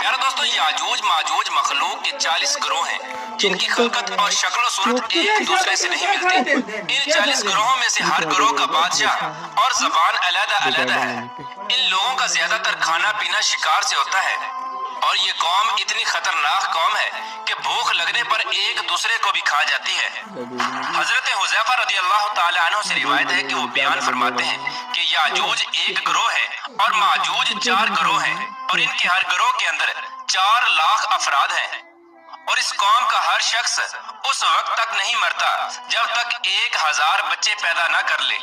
پیارے دوستو، یاجوج ماجوج مخلوق کے 40 گروہ ہیں جن کی خلقت اور شکل و صورت ایک دوسرے سے نہیں ملتی۔ ان 40 گروہوں میں سے ہر گروہ کا بادشاہ اور زبان علیحدہ علیحدہ ہے۔ ان لوگوں کا زیادہ تر کھانا پینا شکار سے ہوتا ہے، اور یہ قوم اتنی خطرناک قوم ہے کہ بھوک لگنے پر ایک دوسرے کو بھی کھا جاتی ہے۔ حضرت حذیفہ رضی اللہ تعالی عنہ سے روایت ہے کہ وہ بیان فرماتے ہیں کہ یاجوج ایک گروہ ہے اور ماجوج 4 گروہ ہیں، اور ان کے ہر گروہ کے اندر 4 لاکھ افراد ہیں، اور اس قوم کا ہر شخص اس وقت تک نہیں مرتا جب تک 1000 بچے پیدا نہ کر لے۔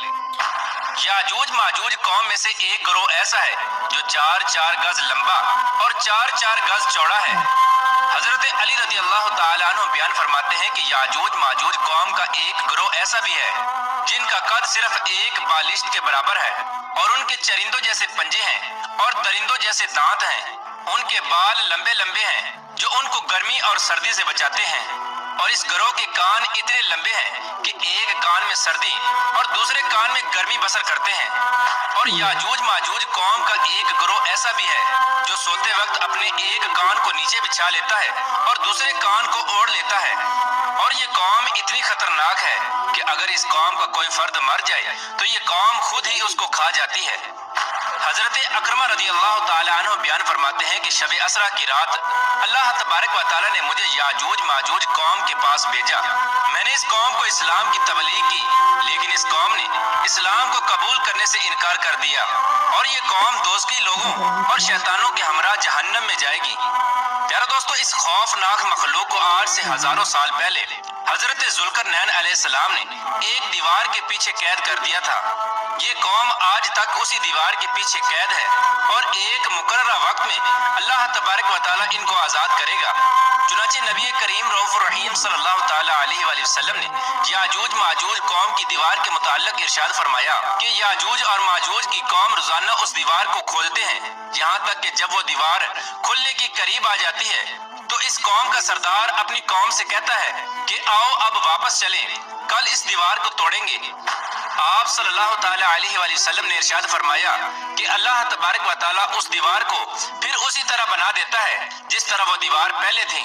یاجوج ماجوج قوم میں سے ایک گروہ ایسا ہے جو 4 گز لمبا اور 4 گز چوڑا ہے۔ حضرت علی رضی اللہ تعالیٰ عنہ بیان فرماتے ہیں کہ یاجوج ماجوج قوم کا ایک گروہ ایسا بھی ہے جن کا قد صرف ایک بالشت کے برابر ہے، اور ان کے چرندوں جیسے پنجے ہیں اور درندوں جیسے دانت ہیں۔ ان کے بال لمبے لمبے ہیں جو ان کو گرمی اور سردی سے بچاتے ہیں، اور اس گروہ کے کان اتنے لمبے ہیں کہ ایک کان میں سردی اور دوسرے کان میں گرمی بسر کرتے ہیں۔ اور یاجوج ماجوج قوم کا ایک گروہ ایسا بھی ہے جو سوتے وقت اپنے ایک کان کو نیچے بچھا لیتا ہے اور دوسرے کان کو اوڑھ لیتا ہے، اور یہ قوم اتنی خطرناک ہے کہ اگر اس قوم کا کوئی فرد مر جائے تو یہ قوم خود ہی اس کو کھا جاتی ہے۔ حضرت اکرمہ رضی اللہ تعالیٰ عنہ بیان فرماتے ہیں کہ شب اسرا کی رات اللہ تبارک و تعالیٰ نے مجھے یاجوج ماجوج قوم کے پاس بھیجا۔ میں نے اس قوم کو اسلام کی تبلیغ کی، لیکن اس قوم نے اسلام کو قبول کرنے سے انکار کر دیا، اور یہ قوم دوزخی لوگوں اور شیطانوں کے ہمراہ جہنم میں جائے گی۔ پیارے دوستو، اس خوفناک مخلوق کو آج سے ہزاروں سال پہلے حضرت ذوالقرنین علیہ السلام نے ایک دیوار کے پیچھے قید کر دیا تھا۔ یہ قوم آج تک اسی دیوار کے پیچھے قید ہے، اور ایک مقررہ وقت میں اللہ تبارک و تعالیٰ ان کو آزاد کرے گا۔ چنانچہ نبی کریم رؤوف الرحیم صلی اللہ تعالیٰ علیہ وآلہ وسلم نے یاجوج ماجوج قوم کی دیوار کے متعلق ارشاد فرمایا کہ یاجوج اور ماجوج کی قوم روزانہ اس دیوار کو کھودتے ہیں، یہاں تک کہ جب وہ دیوار کھلنے کی قریب آ جاتی ہے تو اس قوم کا سردار اپنی قوم سے کہتا ہے کہ آؤ اب واپس چلیں، کل اس دیوار کو توڑیں گے۔ آپ صلی اللہ تعالیٰ علیہ وآلہ وسلم نے ارشاد فرمایا کہ اللہ تبارک و تعالیٰ اس دیوار کو پھر اسی طرح بنا دیتا ہے جس طرح وہ دیوار پہلے تھی،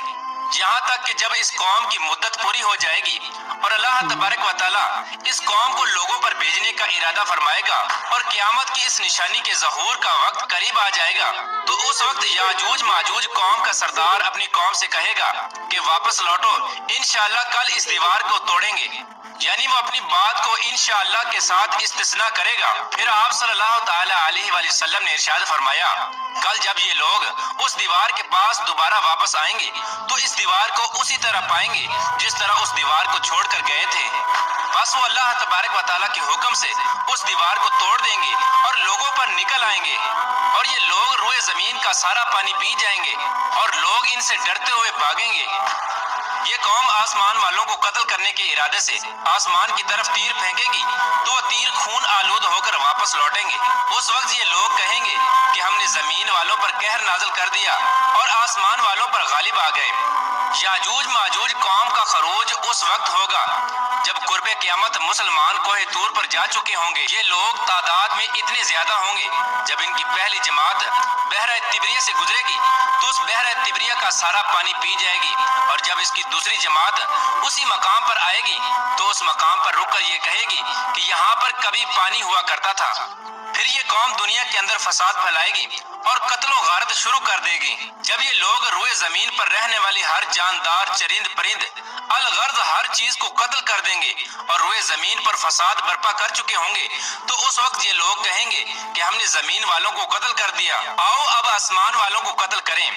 یہاں تک کہ جب اس قوم کی مدت پوری ہو جائے گی اور اللہ تبارک و تعالیٰ اس قوم کو لوگوں پر بھیجنے کا ارادہ فرمائے گا اور قیامت کی اس نشانی کے ظہور کا وقت قریب آ جائے گا، تو اس وقت یاجوج ماجوج قوم کا سردار اپنی قوم سے کہے گا کہ واپس لوٹو، انشاءاللہ کل اس دیوار کو توڑیں گے، یعنی وہ اپنی بات کو انشاءاللہ کے ساتھ استثناء کرے گا۔ پھر آپ صلی اللہ تعالیٰ علیہ وآلہ وسلم نے ارشاد فرمایا کل جب یہ لوگ اس دیوار کے پاس دوبارہ واپس آئیں گے تو اس دیوار کو اسی طرح پائیں گے جس طرح اس دیوار کو چھوڑ کر گئے تھے، بس وہ اللہ تبارک و تعالیٰ کے حکم سے اس دیوار کو توڑ دیں گے اور لوگوں پر نکل آئیں گے، اور یہ لوگ روئے زمین کا سارا پانی پی جائیں گے اور لوگ ان سے ڈرتے ہوئے بھاگیں گے۔ یہ قوم آسمان والوں کو قتل کرنے کے ارادے سے آسمان کی طرف تیر پھینکے گی تو وہ تیر خون آلود ہو کر واپس لوٹیں گے۔ اس وقت یہ لوگ کہیں گے کہ ہم نے زمین والوں پر قہر نازل کر دیا اور آسمان والوں پر غالب آ گئے۔ یاجوج ماجوج قوم کا خروج اس وقت ہوگا جب قرب قیامت مسلمان کوہ طور پر جا چکے ہوں گے۔ یہ لوگ تعداد میں اتنے زیادہ ہوں گے، جب ان کی پہلی جماعت بحر تبریہ سے گزرے گی تو اس بحر تبریہ کا سارا پانی پی جائے گی، اور جب اس کی دوسری جماعت اسی مقام پر آئے گی تو اس مقام پر رک کر یہ کہے گی کہ یہاں پر کبھی پانی ہوا کرتا تھا۔ پھر یہ قوم دنیا کے اندر فساد پھیلائے گی اور قتل و غارت شروع کر دے گی۔ جب یہ لوگ روئے زمین پر رہنے والی ہر جاندار چرند پرند الغرض ہر چیز کو قتل کر دیں گے اور روئے زمین پر فساد برپا کر چکے ہوں گے، تو اس وقت یہ لوگ کہیں گے کہ ہم نے زمین والوں کو قتل کر دیا، آؤ اب آسمان والوں کو قتل کریں۔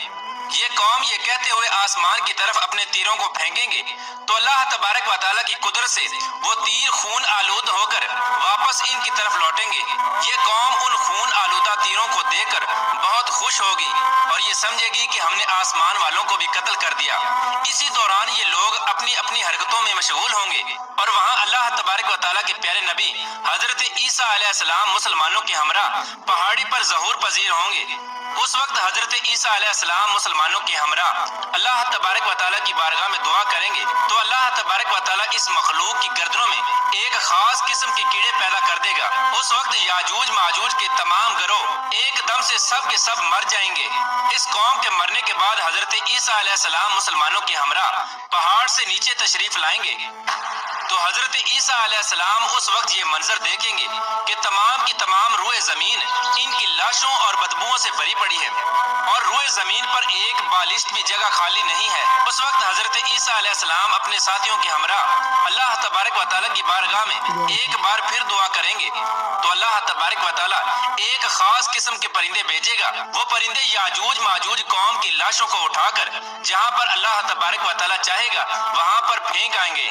یہ قوم یہ کہتے ہوئے آسمان کی طرف اپنے تیروں کو پھینکیں گے تو اللہ تبارک و تعالیٰ کی قدرت سے وہ تیر خون آلود ہو کر واپس ان کی طرف لوٹیں گے۔ یہ قوم ان خون آلودہ تیروں کو دیکھ کر بہت خوش ہوگی اور یہ سمجھے گی کہ ہم نے آسمان والوں کو بھی قتل کر دیا۔ اسی دوران یہ لوگ اپنی اپنی حرکتوں میں مشغول ہوں گے، اور وہاں اللہ تبارک و تعالیٰ کے پیارے نبی حضرت عیسیٰ علیہ السلام مسلمانوں کے ہمراہ پہاڑی پر ظہور پذیر ہوں گے۔ اس وقت حضرت عیسیٰ علیہ السلام مسلمانوں کے ہمراہ اللہ تبارک و تعالیٰ کی بارگاہ میں دعا کریں گے تو اللہ تبارک و تعالیٰ اس مخلوق کی گردنوں میں ایک خاص قسم کے کیڑے پیدا کر دے گا۔ اس وقت یاجوج ماجوج کے تمام گروہ ایک دم سے سب کے سب مر جائیں گے۔ اس قوم کے مرنے کے بعد حضرت عیسیٰ علیہ السلام مسلمانوں کے ہمراہ پہاڑ سے نیچے تشریف لائیں گے تو حضرت عیسیٰ علیہ السلام اس وقت یہ منظر دیکھیں گے کہ تمام کی تمام روئے زمین ان کی لاشوں اور بدبوؤں سے بھری پڑی ہے اور روئے زمین پر ایک بالشت بھی جگہ خالی نہیں ہے۔ اس وقت حضرت عیسیٰ علیہ السلام اپنے ساتھیوں کے ہمراہ اللہ تبارک و تعالیٰ کی بارگاہ میں ایک بار پھر دعا کریں گے تو اللہ تبارک و تعالیٰ ایک خاص قسم کے پرندے بھیجے گا۔ وہ پرندے یاجوج ماجوج قوم کی لاشوں کو اٹھا کر جہاں پر اللہ تبارک و تعالیٰ چاہے گا وہاں پر پھینک آئیں گے۔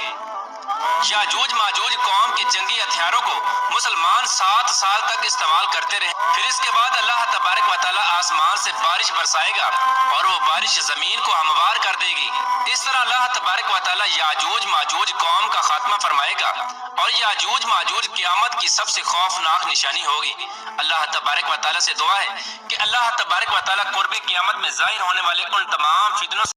یاجوج ماجوج قوم کے جنگی ہتھیاروں کو مسلمان 7 سال تک استعمال کرتے رہے، پھر اس کے بعد اللہ تبارک و تعالیٰ آسمان سے بارش برسائے گا اور وہ بارش زمین کو ہموار کر دے گی۔ اس طرح اللہ تبارک و تعالیٰ یاجوج ماجوج قوم کا خاتمہ فرمائے گا اور یاجوج ماجوج قیامت کی سب سے خوفناک نشانی ہوگی۔ اللہ تبارک و تعالیٰ سے دعا ہے کہ اللہ تبارک و تعالیٰ قرب قیامت میں ظاہر ہونے والے ان تمام فتنوں